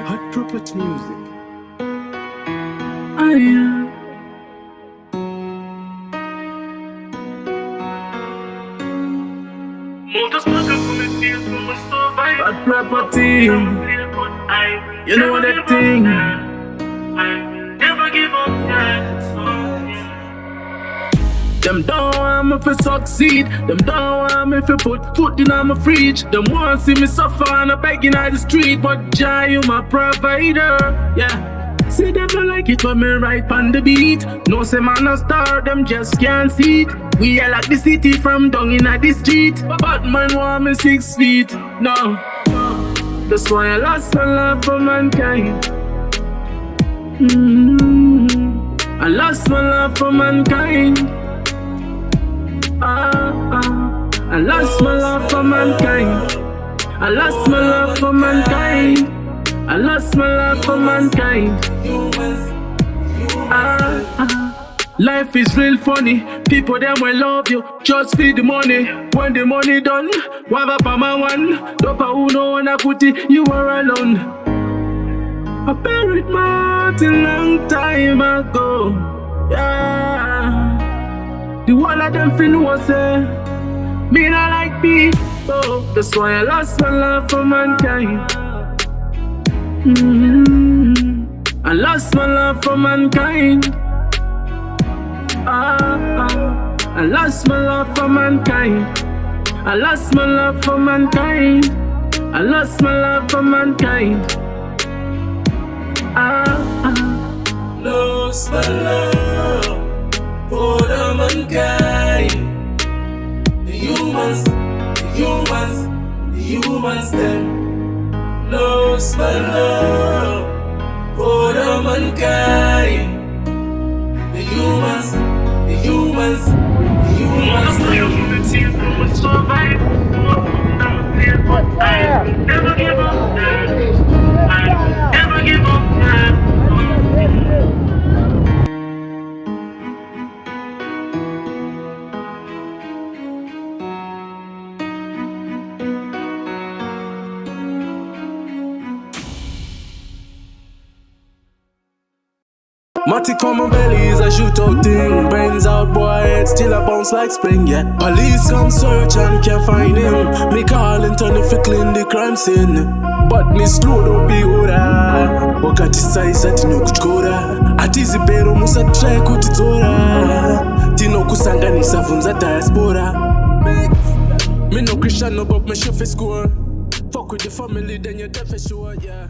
Hot Prophet Music. Aya. Hot property. You know that thing. Never give up. Them don't want me to succeed. Them don't want me to put foot in my fridge. Them want see me suffer and I begging on the street. But Jah, you my provider. Yeah. See them don't like it when me right on the beat. No say man a star, them just can't see it. We are like the city from down in the street. But man want me 6 feet. No. That's why I lost my love for mankind. I lost my love for mankind. I lost my love for mankind. I lost my love for mankind. I lost my love for mankind. Life is real funny. People them will love you just feed the money. When the money done, wava pa my one. Dopa uno wanna put it, you are alone. I buried my heart a long time ago. Yeah. The one of them fin was say me not like people. That's why I lost my love for mankind. I lost my love for mankind. I lost my love for mankind. I lost my love for mankind. I lost my love for mankind. Lost my love for the mankind. The humans, them. Lost my love for the mankind. The humans, survive. I never give up. I never give up. Matic on my belly is a shootout thing. Brains out, boy, head still a bounce like spring, yeah. Police come search and can't find him. Me calling Tony fi clean the crime scene. But me slow don't be ora. Wakati size ati no kuchora. Atizi pero musa try kutitora. Tino kusanganisa vunza diaspora. Me no Christian no but me sure fi score. Fuck with the family then you're dead for sure, yeah.